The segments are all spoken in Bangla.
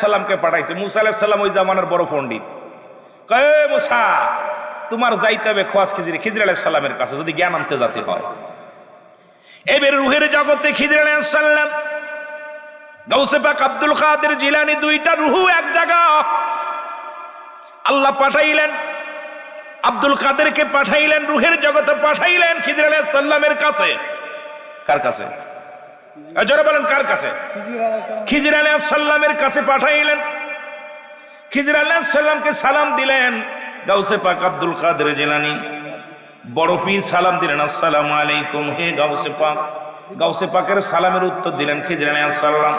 সালামকে পাঠাইছে। মুসা আলাইহিস সালাম ওই জামানার বড় পণ্ডিত। কয়ে মুসা, তোমার যাইতে হবে খোয়াজ খিজির আলাইহিস সালামের কাছে যদি জ্ঞান আনতে যেতে হয়। এবার রুহের জগতে খিজির আলাইহিস সালাম, গাউসে পাক আব্দুল কাদের জিলানী, দুইটা রুহু এক জায়গা। আল্লাহ পাঠাইলেন আব্দুল কাদেরকে, পাঠাইলেন রুহের জগতে, পাঠাইলেন খিজির আলাইহিস সালামের কাছে। কার কাছে? জোরে বলেন, কার কাছে? খিজির আলাইহিস সালামের কাছে পাঠাইলেন। খিজির আলাইহিস সালামকে সালাম দিলেন গাউসে পাক আব্দুল কাদের জিলানী। বড় পীর সালাম দিলেন, আসসালামু আলাইকুম হে গাউসে পাক। গাউসে পাকের সালামের উত্তর দিলেন খিজির আলাইহিস সালাম।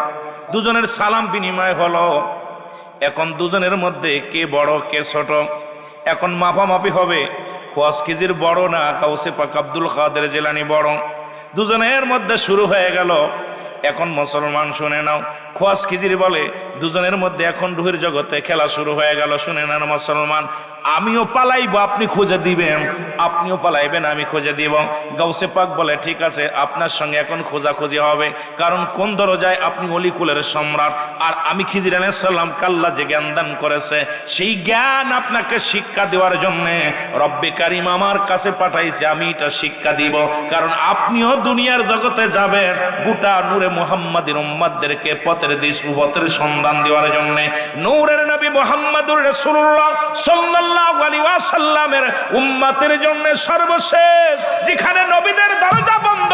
দুজনের সালাম বিনিময় হলো। এখন দুজনের মধ্যে কে বড় কে ছোট এখন মাপামাপি হবে। খোয়াজ খিজির বড় না গাউসে পাক আব্দুল কাদের জিলানী বড়? দুজনের মধ্যে শুরু হয়ে গেল। এখন মুসলমান শুনে নাও, খোয়াজ খিজির বলে দুজনের মধ্যে এখন রুহের জগতে খেলা শুরু হয়ে গেল। শুনে নেন মুসলমান, আমিও পালাইব আপনি খুঁজে দিবেন, আপনিও পালাইবেন আমি খুঁজে দিব। গাউসে পাক বলে ঠিক আছে, আপনার সঙ্গে এখন খোঁজাখুঁজি হবে। কারণ কোন দরজায় আপনি অলিকুলের সম্রাট, আর আমি খিজির আলাইহিস সালাম কাল্লা যে জ্ঞান দান করেছে সেই জ্ঞান আপনাকে শিক্ষা দেওয়ার জন্য রব্বে কারিম আমার কাছে পাঠাইছে। আমি এটা শিক্ষা দিব, কারণ আপনিও দুনিয়ার জগতে যাবেন গোটা নূরে মুহাম্মাদের উম্মতদেরকে পথের পথের সন্ধান দেওয়ার জন্য। নূরের নবী মুহাম্মদুর রাসূলুল্লাহ সাল্লাল্লাহু আলাইহি ওয়াসাল্লামের উম্মতের জন্য সর্বশেষ যেখানে নবীদের দরজা বন্ধ,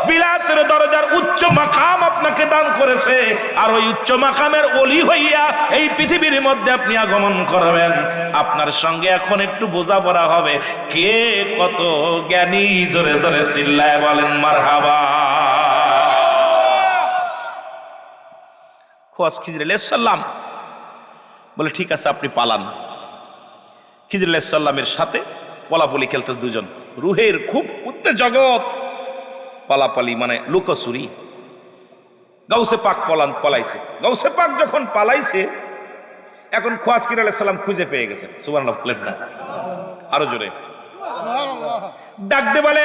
বিলাতের দরজার উচ্চ মাকাম আপনাকে দান করেছে। আর ওই উচ্চ মাকামের ওলি হইয়া এই পৃথিবীর মধ্যে আপনি আগমন করবেন। আপনার সঙ্গে এখন একটু বোঝাপড়া হবে কে কত জ্ঞানী। জোরে জোরে চিল্লায় বলেন মারহাবা। খোয়াজ খিজির আলাইহিস সালাম বলে ঠিক আছে আপনি পালান। খিজির আলাইহিস সালামের সাথে পলাপলি খেলতে দুজন, রুহের খুব উত্তেজগৎ পালাপালি মানে লুকোচুরি। গাউসে পাক পলাইছে। গাউসে পাক যখন পালাইছে এখন খোয়াজ খিজির আলাইহিস সালাম খুঁজে পেয়ে গেছে। সুবহানাল্লাহ বলেন না, আরো জোরে ডাক দে বলে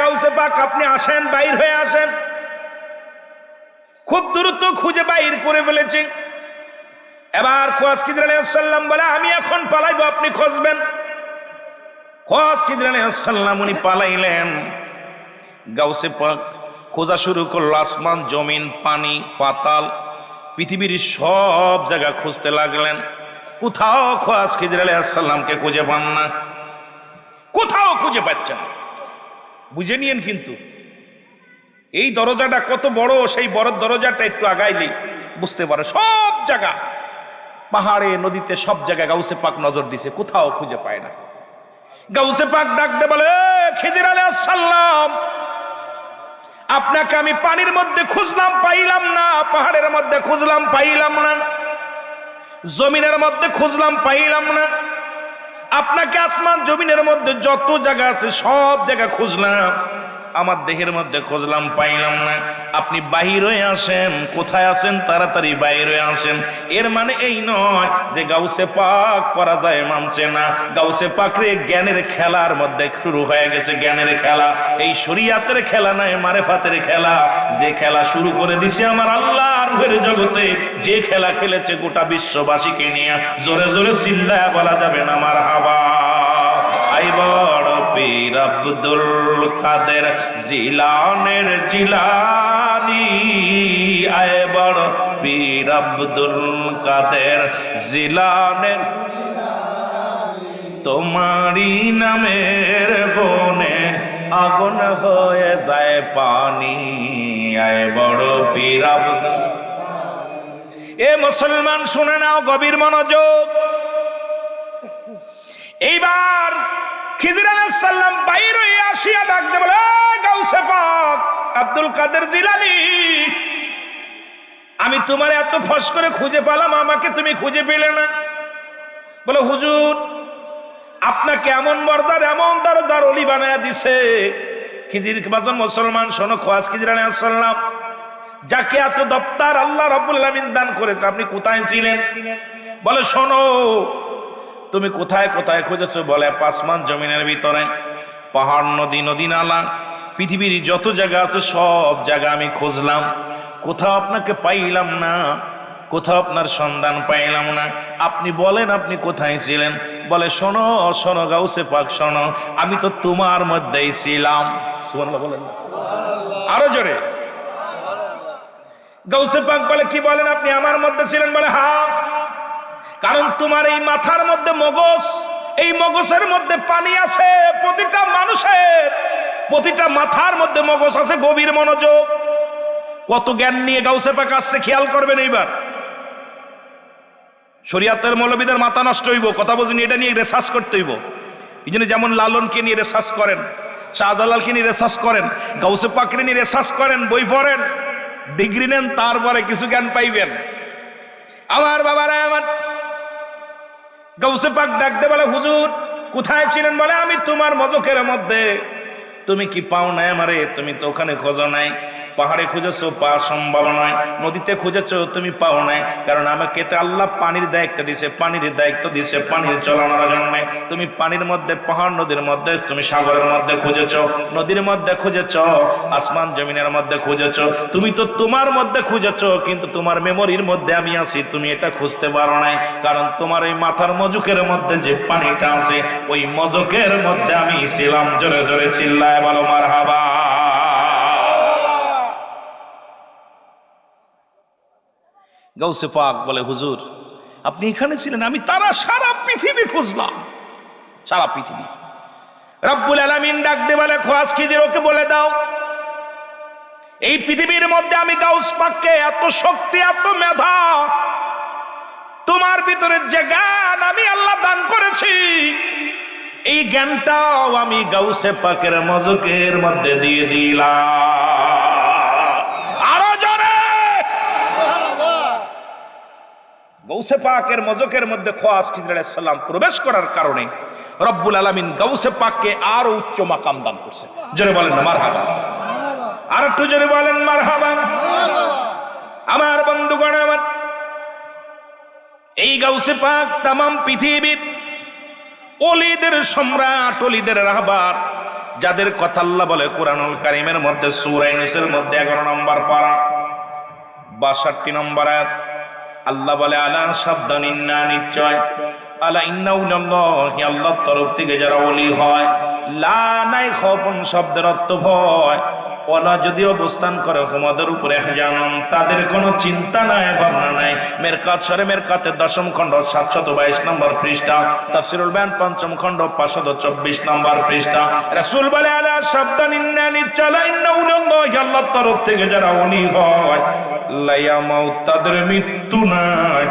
গাউসে পাক আপনি আসেন, বাইর হয়ে আসেন। খুব দ্রুত খুঁজে বাইর করে ফেলেছি। এবার খোয়াজ খিজির আলাইহিস সালাম বলে আমি এখন পালাইবো, আপনি খুঁজবেন। খোয়াজ খিজির আলাইহিস সালাম উনি পালাইলেন। গাউসে পাক খোঁজা শুরু করলো, আসমান জমিন পানি পাতাল পৃথিবীর সব জায়গা খুঁজতে লাগলেন। কোথাও খোয়াজ খিজির আলাইহিস সালামকে খুঁজে পান না, কোথাও খুঁজে পাচ্ছেন না। বুঝে নিয়েন কিন্তু এই দরজাটা কত বড়, সেই বড় দরজাটা একটু আগাইলেই বুঝতে পারে। সব জায়গা পাহাড়ে নদীতে সব জায়গায় গাউসে পাক নজর দিছে, কোথাও খুঁজে পায় না। গাউসে পাক ডাকতে বলে খিজির আলাইহিস সালাম আপনাকে আমি পানির মধ্যে খুঁজলাম পাইলাম না, পাহাড়ের মধ্যে খুঁজলাম পাইলাম না, জমিনের মধ্যে খুঁজলাম পাইলাম না, আপনাকে আসমান জমিনের মধ্যে যত জায়গা আছে সব জায়গা খুঁজলাম, আমার দেহের মধ্যে খুঁজলাম পাইলাম না। আপনি বাহির হয়ে আসেন, কোথায় আছেন তাড়াতাড়ি বাহির হয়ে আসেন। এর মানে এই নয় যে গাউসে পাক পরাজয় মানছে না। গাউসে পাকরে জ্ঞানের খেলার মধ্যে শুরু হয়ে গেছে, জ্ঞানের খেলা। এই শরীয়তের খেলা নয়, মারেফাতের খেলা। যে খেলা শুরু করে দিছে আমার আল্লাহ রূহের জগতে, যে খেলা খেলেছে গোটা বিশ্ববাসীকে নিয়ে, জোরে জোরে চিল্লায়া বলা যাবে না মারহাবা। আই বড় পীর আব্দুল কাদের জিলানের জিলানী, আয় বড় পীর আব্দুল কাদের জিলানের, তোমারি নামের বনে আগুন হয়ে যায় পানি, আয় বড় পীর আব্দুল। এ মুসলমান শুনে নাও গভীর মনোযোগ। এইবার খিজির আলাইহিস সালাম বাইর হয়ে আসিয়া ডাকতে বলে গাউসে পাক আব্দুল কাদের জিলানী, আমি তোমার এত ফস করে খুঁজে পেলাম, আমাকে তুমি খুঁজে পেলে না। বলে হুজুর আপনাকে এমন মর্যাদা এমন দরজার ওলি বানায়া দিছে। খিজির বাজন মুসলমান শোনো, খোয়াজ খিজির আলাইহিস সালাম যাকে এত দপ্তর আল্লাহ রাব্বুল আলামিন দান করেছে, আপনি কোথায় ছিলেন? বলে শোনো তুমি কোথায় কোথায় খুঁজেছো? বলে আসমান জমিনের ভিতরে, পাহাড় নদী নদী নালা পৃথিবীর যত জায়গা আছে সব জায়গা আমি খুঁজলাম, কোথাও আপনাকে পাইলাম না। কোথাও আপনার সন্ধান পাইলাম না। আপনি বলেন আপনি কোথায় ছিলেন? বলে শোনো শোনো গাউসে পাক শোনো, আমি তো তোমার মধ্যেই ছিলাম। সুবহানাল্লাহ বলেন, আরো জোরে। গাউসে পাক বলে কি বলেন আপনি আমার মধ্যে ছিলেন? বলে হ্যাঁ, কারণ তোমার এই মাথার মধ্যে মগজ, এই মগজের মধ্যে পানি আছে। প্রতিটা মানুষের প্রতিটা মাথার মধ্যে মগজ আছে। গভীর মনোযোগ, কত জ্ঞান নিয়ে গাউসে পাক আসছে খেয়াল করবেন। এইবার শরিয়াতের মৌলবীদের মাথা নষ্ট হইব, কথা বুঝিনি, এটা নিয়ে রিসার্চ করতে হইব। এই জন্য যেমন লালনকে নিয়ে রিসার্চ করেন, শাহজালালকে নিয়ে রিসার্চ করেন, গাউসে পাককে নিয়ে রিসার্চ করেন, বই পড়েন, ডিগ্রি নেন, তারপরে কিছু জ্ঞান পাইবেন। আমার বাবারা, আমার গাউসে পাক ডাকতে বলে হুজুর কোথায় ছিলেন? বলে আমি তোমার মজকের মধ্যে। তুমি কি পাও নাই আমারে? তুমি তো ওখানে খোঁজো নাই। পাহাড়ে খুঁজেছো, পাওয়া সম্ভব নয়। নদীতে খুঁজেছো, তুমি পাও নাই। কারণ আমাকে তো আল্লাহ পানির দায়িত্ব দিছে, পানির দায়িত্ব দিছে পানির চলানোর জন্য। তুমি পানির মধ্যে, পাহাড় নদীর মধ্যে, তুমি সাগরের মধ্যে খুঁজেছো, নদীর মধ্যে খুঁজেছো, আসমান জমিনের মধ্যে খুঁজেছো। তুমি তো তোমার মধ্যে খুঁজেছো, কিন্তু তোমার মেমোরির মধ্যে আমি আছি, তুমি এটা খুঁজতে পারো নাই। কারণ তোমার এই মাথার মজুকের মধ্যে যে পানিটা আছে, ওই মজকের মধ্যে আমি ছিলাম। জোরে জোরে চিল্লায় বলো মারহাবা। গাউসে পাক বলে হুজুর আপনি এখানে ছিলেন? আমি তারা সারা পৃথিবী খুঁজলাম, সারা পৃথিবী। রব্বুল আলামিন ডাক দে বলে খোয়াজ খিজির ওকে বলে দাও, এই পৃথিবীর মধ্যে আমি গাউস পাককে এত শক্তি, এত মেধা, তোমার ভিতরে যে জ্ঞান আমি আল্লাহ দান করেছি, এই জ্ঞানটাও আমি গাউসে পাকের মজকের মধ্যে দিয়ে দিলাম। আরো জোরে। গাউসে পাকের মজকের মধ্যে খোয়াজ খিজির আলাইহিস সালাম প্রবেশ করার কারণে রব্বুল আলামিন গাউসে পাককে আরো উচ্চ মাকাম দান করছে। জোরে বলেন না মারহাবা। আর একটু জোরে বলেন মারহাবা। আমার বন্ধুগণ, আমার এই গাউসে পাক তামাম পৃথিবীর ওলিদের সম্রাট, ওলিদের রাহবার, যাদের কথা আল্লাহ বলে কুরআনুল কারীমের মধ্যে সূরা ইউনূসের মধ্যে 11 নম্বর পারা 62 নম্বর আয়াত। আল্লাহ বলে আলা সাবধান, ইন্না নিশ্চয়, আলা ইন্নাহু লিল্লাহি, আল্লাহর তরফ থেকে যারা ওলি হয়, লা নাই খাউফুন শব্দের অর্থ ভয়, ওলা যদি অবস্থান করে তোমাদের উপরে জানান, তাদের কোনো চিন্তা নাই, ভাবনা নাই। মেরকাত শরে মেরকাতের 10ম খণ্ড 722 নম্বর পৃষ্ঠা, তাফসীরুল বায়ান 5ম খণ্ড 524 নম্বর পৃষ্ঠা। রাসূল বলে আলা সাবধান, ইন্না নিশ্চয়, ইন্নাহু লিল্লাহি, আল্লাহর তরফ থেকে যারা ওলি হয়, লাইয়া মাউত, তাদের মৃত্যু নাই।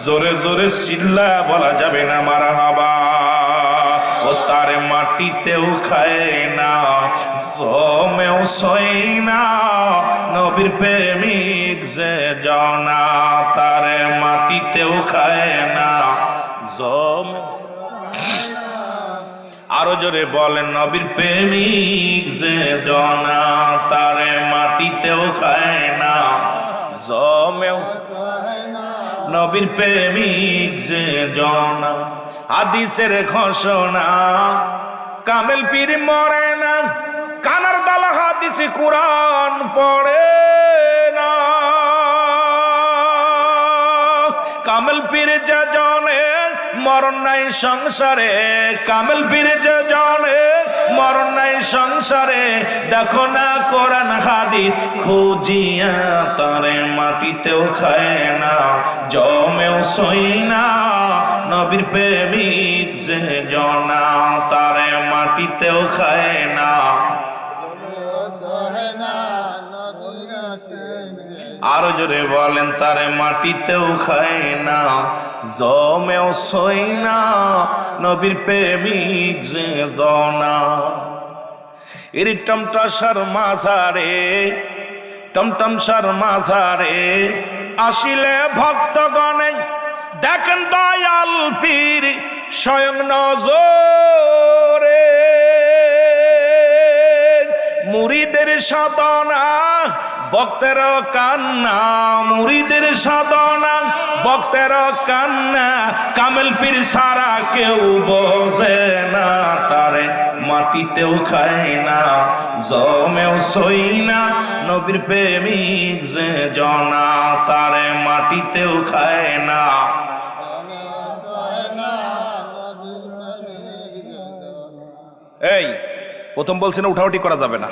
জোরে জোরে চিল্লা বলা যাবে না মারহাবা। ও তারে মাটিতেও খায় না, জমেও সই না, নবীর প্রেমিক যে জনা, তারে মাটিতেও খায় না, জমে। আরো জোরে বলেন, নবীর প্রেমিক যে জনা, তারে মাটিতেও খায় না, জমেও। নবীর প্রেমিক যে জনা, হাদিসের ঘোষণা, কামেল পীর মরে না, কানার দালা হাদিসে কুরআন পড়ে না। কামেল পীর যে জনে মরণ নাই সংসারে, কামেল পীর যে জনে মরণ নাই সংসারে, দেখো না কোরআন হাদিস খুঁজিয়া, তারে মাটিতেও খায় না, জমেও সই না, নবীর প্রেমিক যে জনা, তারে মাটিতেও খায় না। আরো জোরে বলেন, তারে মাটিতেও খায় না, জমেও সই না, নবীর প্রেমিক যে জনা। এর টমটসার মাঝারে, টমটমসার মাঝারে আসিলে ভক্তগণে, দেখেন দয়াল পীর স্বয়ং নজরে, মুরিদের সাধনা ভক্তের কান্না, মুরিদের সাধনা ভক্তের কান্না, কামেল পীর সারা কেউ বোঝে না, তারে মাটিতেও খায় না, জমেও সই না, নবীর প্রেমিক যে জনা, তারে মাটিতেও খায় না। এই প্রথম বলছে না উঠাউঠি করা যাবে না,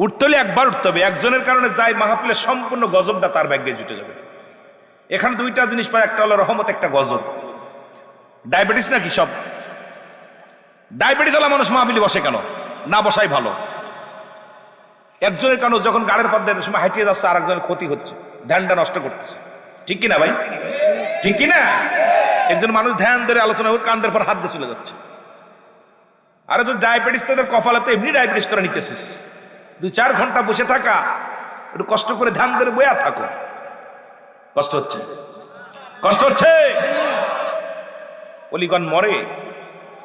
উঠতে হলে একবার উঠতে হবে। একজনের কারণে যাই মাহফিলের সম্পূর্ণ গজবটা তার ব্যাগে জুটে যাবে। এখানে দুইটা জিনিস পায়, একটা হলো রহমত, একটা গজব। ডায়াবেটিস নাকি সব? ডায়াবেটিস আলা মানুষ মাহফিলে বসে কেন? না বসাই ভালো। একজনের কারণে যখন গাড়ির পথের সময় হাঁটিয়ে যাচ্ছে আর একজনের ক্ষতি হচ্ছে, ধ্যানটা নষ্ট করতেছে। ঠিক কিনা ভাই? ঠিক কিনা? একজন মানুষ ধ্যান ধরে আলোচনা কান্দের পর হাত দিয়ে চলে যাচ্ছে। আর যদি ডায়াবেটিস তাদের কপালে, তো এমনি ডায়াবেটিস তোরা নিতেছিস, 2-4 ঘন্টা বসে থাকা, একটু কষ্ট করে ধ্যান ধরে বয়া থাকো। কষ্ট হচ্ছে, কষ্ট হচ্ছে। অলিগণ মরে,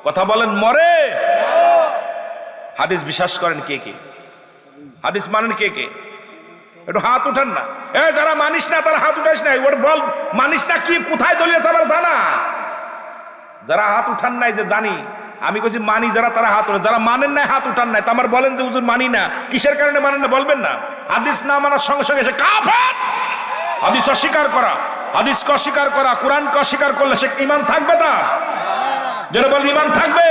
কথা বলেন মরে। হাদিস বিশ্বাস করেন কে কে? হাদিস মানেন কে কে? একটু হাত উঠান না। যারা মানিস না তারা হাত উঠাইস না। ওর বল মানিস না কি, কোথায় দলিয়ে যাবার জানা? যারা হাত উঠান নাই যে জানি, আমি কইছি মানি যারা, তারা হাত উঠান। যারা মানেন নাই হাত উঠান নাই, আমার বলেন যে হুজুর মানি না, কিসের কারণে মানেন না বলবেন না। হাদিস না মানার সঙ্গে সঙ্গে সে কাফের। হাদিস অস্বীকার করা, হাদিসকে অস্বীকার করা, কোরআনকে অস্বীকার করলে সে ঈমান থাকবে? তার যেন বল ঈমান থাকবে।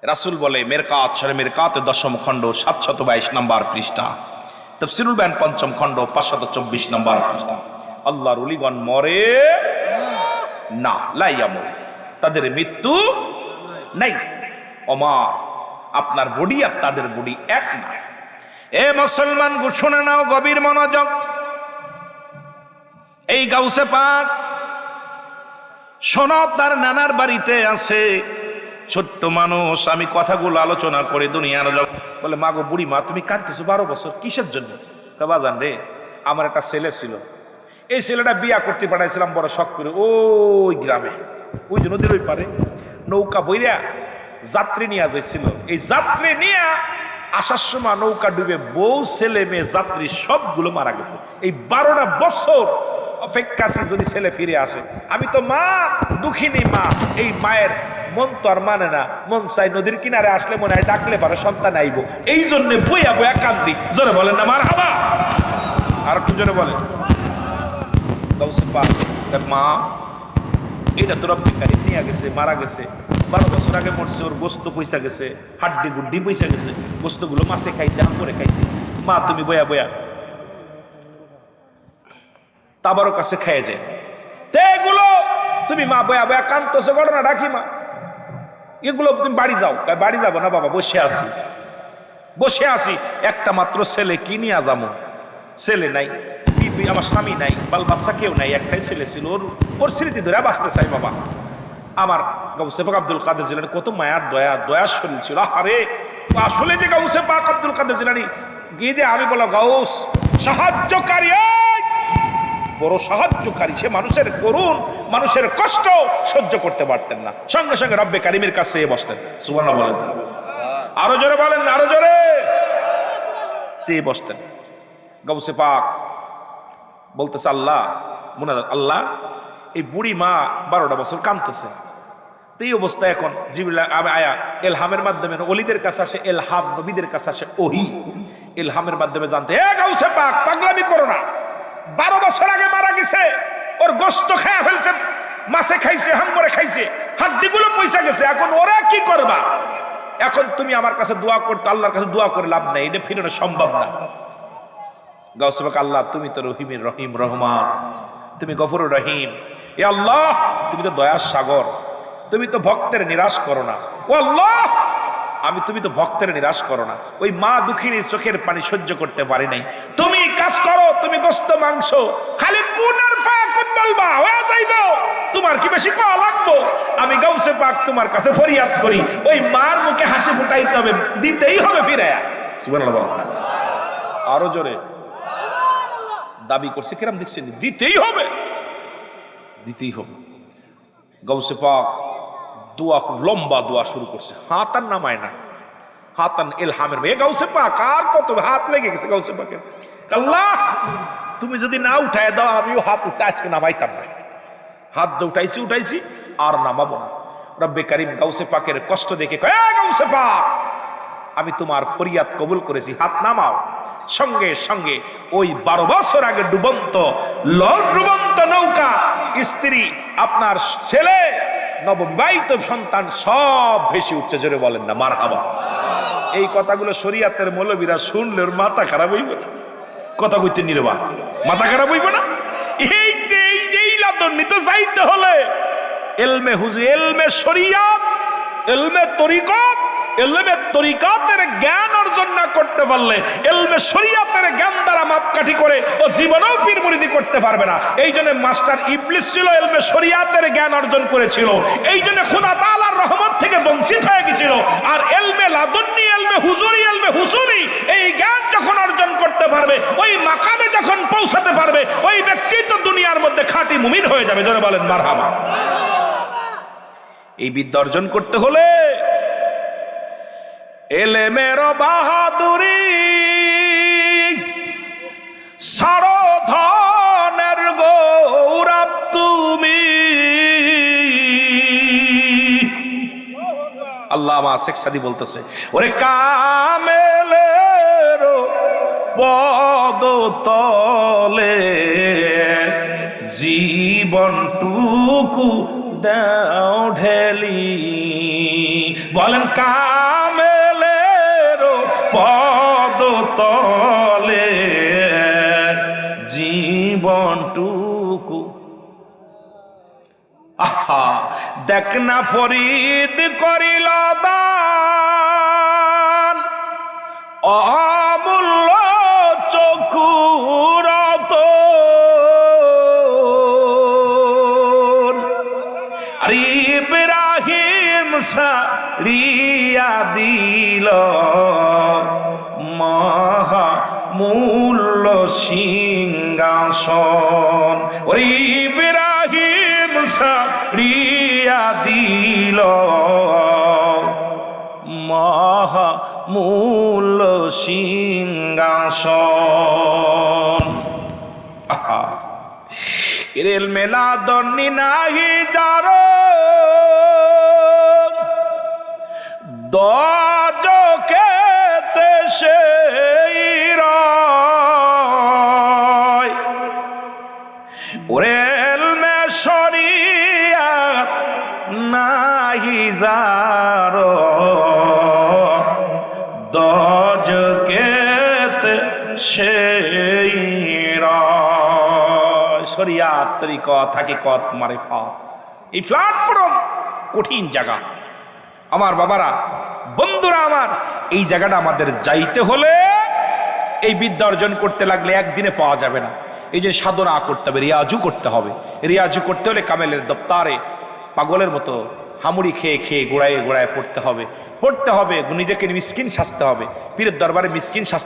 রাসূল বলে মেরকাত শরে মেরকাত 10ম খণ্ড 722 নম্বর পৃষ্ঠা, তাফসীরুল বায়ান 5ম খণ্ড 524 নম্বর পৃষ্ঠা, আল্লাহর ওলিগণ মরে না, লা ইয়ামুত, তাদের মৃত্যু নাই। ওমর আপনার বডি আর তাদের বডি এক না। এ মুসলমান শুনে নাও গভীর মনোযোগ। এই গাউসে পাক শোনো, তার নানার বাড়িতে আছে ছোট্ট মানুষ। আমি কথাগুলো আলোচনা করে দুনিয়ার বলে, মা গো বুড়ি মা, তুমি কাঁদতেছো 12 বছর কিসের জন্য? বাজান রে, আমার একটা ছেলে ছিল, এই ছেলেটা বিয়া করতে পাঠাইছিলাম বড় শখ করে ওই গ্রামে, ওই যে নদীর ওই পারে নৌকা বইরা যাত্রী নিয়ে যাইছিল। এই যাত্রী নিয়ে আসার সময় নৌকা ডুবে বউ ছেলে মেয়ে যাত্রী সবগুলো মারা গেছে। এই 12টা বছর অপেক্ষা আছে যদি ছেলে ফিরে আসে। আমি তো মা, দুঃখিনী মা। এই মায়ের মন তো আর মানে না, মন চাই নদীর কিনারে আসলে মনে হয় ডাকলে পারে সন্তান আইব। এই জন্য বইয়া বইয়া কান্দি। জোরে বলেন না মারহাবা? আর একটু জোরে বলেন। মা এটা তো রব্বি কারিম নিয়ে গেছে, মারা গেছে, 12 বছর আগে মরছে, ওর গোস্ত পয়সা গেছে, হাড্ডি গুড্ডি পয়সা গেছে, গোস্তগুলো মাছে খাইছে, আঙ্গুরে খাইছে। মা তুমি বয়া বয়া তাবারও কাছে খেয়ে যায়, এগুলো তুমি মা বয়া বয়া কান্তছে, ঘটনা ডাকি মা, এগুলো তুমি বাড়ি যাও। বাড়ি যাবো না বাবা, বসে আসি, বসে আসি। একটা মাত্র ছেলে, কি নিয়ে যাবো? ছেলে নাই, আমার স্বামী নাই, বাল বাচ্চা কেউ নাই, একটাই ছেলে ছিল। ওর স্মৃতি ধরে বাঁচতে চাই বাবা। আমার গাউসে পাক আব্দুল কাদের জিলানী কত মায়ার দয়ার শরীর ছিল। আরে আসলে যে গাউসে পাক আব্দুল কাদের জিলানী গিয়ে যে আমি বলো গাউস সাহায্যকারী, বড় সাহায্যকারী। সে মানুষের করুণ, মানুষের কষ্ট সহ্য করতে পারতেন না, সঙ্গে সঙ্গে রব্বে কারিমের কাছে বসতেন। সুবহানাল্লাহ বলেন, আরো জোরে বলেন, আরো জোরে। সে বসতেন। গাউসে পাক বলতেছে আল্লাহ, আল্লাহ এই বুড়ি মা 12টা বছর কাঁদতেছে। এই অবস্থা এখন জিবরিল আয়া এলহামের মাধ্যমে ওলিদের কাছে আসে, এলহাম নবীদের কাছে আসে ওহী, এলহামের মাধ্যমে জানতে, হে গাউসে পাক পাগলামি করো না, 12 বছর আগে মারা গেছে, ওর গোস্ত খেয়ে ফেলছে, মাছে খাইছে, হাঙ্গরে খাইছে, হাড্ডিগুলো পয়সা গেছে, এখন ওরা কি করবা? এখন তুমি আমার কাছে দোয়া করতে, আল্লাহর কাছে দোয়া করে লাভ নাই, এটা ফিরানো সম্ভব না। গাউসে পাক, আল্লাহ তুমি তো রহিমের রহিম, রহমান, তুমি গফুরুর রহিম। এ আল্লাহ তুমি তো দয়ার সাগর, তুমি তো ভক্তের নিরাশ করো না। ও আল্লাহ তুমি তো ভক্তের নিরাশ করো না। ওই মা দুঃখিনী চোখের পানি সহ্য করতে পারি নাই। তুমি কাজ করো, তুমি গোস্ত মাংস খালি কুন আর ফাকুন বলবা, হয়ে যাইব। তোমার কি বেশি পাওয়া লাগবো? আমি গাউসে পাক তোমার কাছে ফরিয়াদ করি, ওই মার মুখে হাসি ফুটাইতে হবে, দিতেই হবে ফিরায়া। সুবহানাল্লাহ, আরো জোরে দাবি করছে, কিরাম দেখছেন, দিতেই হবে, দিতেই হবে। গাউসে পাক দোয়া, লম্বা দোয়া শুরু করছে, হাত আর নামায় না, হাত আর এলহামের মেয়ে। গাউসে পাক আর কত হাত লেগে গেছে গাউসে পাকের। আল্লাহ তুমি যদি না উঠায় দাও, আমিও হাত উঠে আজকে নামাইতাম না। হাত যে উঠাইছি আর নামাবো না। রব্বে কারিম গাউসে পাকের কষ্ট দেখে কয়, গাউসে পাক, আমি তোমার ফরিয়াদ কবুল করেছি, হাত নামাও। সঙ্গে সঙ্গে ওই 12 বছর আগে ডুবন্ত নৌকা, স্ত্রী, আপনার ছেলে, নববিবাহিত সন্তান সব ভেসে উঠছে। জোরে বলেন না মারহাবা। এই কথাগুলো শরীয়তের মৌলবীরা শুনলে ওর মাথা খারাপ হইবে না? কথা কইতে নির্বাক, মাথা খারাপ হইবে না? এই লাদন্নিতে যাইতে হলে এলমে হুজুর, এলমে শরিয়াত, এলমে তরিকত, এলমে তরিকাতের জ্ঞান অর্জন না করতে পারলে, এলমে শরিয়াতের জ্ঞান দ্বারা মাপকাঠি করে ও জীবনেও পীর মুরিদি করতে পারবে না। এই জন্য মাস্টার ইবলিস ছিল, এলমে শরিয়াতের জ্ঞান অর্জন করেছিল, এই জন্য খোদা তাআলার রহমত থেকে বঞ্চিত হয়ে গেছিল। আর এলমে লাদুন্নি, এলমে হুজুরি এই জ্ঞান যখন অর্জন করতে পারবে, ওই মাকামে যখন পৌঁছাতে পারবে, ওই ব্যক্তি তো দুনিয়ার মধ্যে খাঁটি মুমিন হয়ে যাবে। যারা বলেন মারহাবা। এই বিদ্যা অর্জন করতে হলে এলেমের বাহাদুরি, সারধনের গৌরব তুমি। আল্লামা শেখ সাদি বলতেছে, ওরে কামেলের পদতলে জীবনটুকু দাও ঢেলি। বলেন কামেলের পদতলে জীবনটুকু। আহা, দেখ না ফরিদ করিল দান, অমূল্য চক্ষুর আর ইব্রাহিম সারিয়া দিল মহামূল্য সিংহাসন। ওরে ইব্রাহিম সারিয়া দিল মহামূল্য সিংহাসন। এর মেলা দন্নি নাহি যার দজকে দেশে ওরে এলমে শরিয়াত নাহি যার দজকে সেই শরিয়াত তরিকত হাকিকত মারিফাত। এই প্ল্যাটফর্ম কঠিন জায়গা। আমার বাবারা, বন্ধুরা আমার, এই জায়গাটা আমাদের যাইতে হলে, এই বিদ্যা অর্জন করতে লাগলে একদিনে পাওয়া যাবে না। এই যে সাধনা করতে হবে, রিয়াজু করতে হবে। রিয়াজু করতে হলে কামেলের দপ্তারে পাগলের মতো হামুড়ি খেয়ে খেয়ে গোড়ায় গোড়ায় পড়তে হবে, নিজেকে মিসকিন সাজতে হবে, পীরের দরবারে মিসকিন সাজতে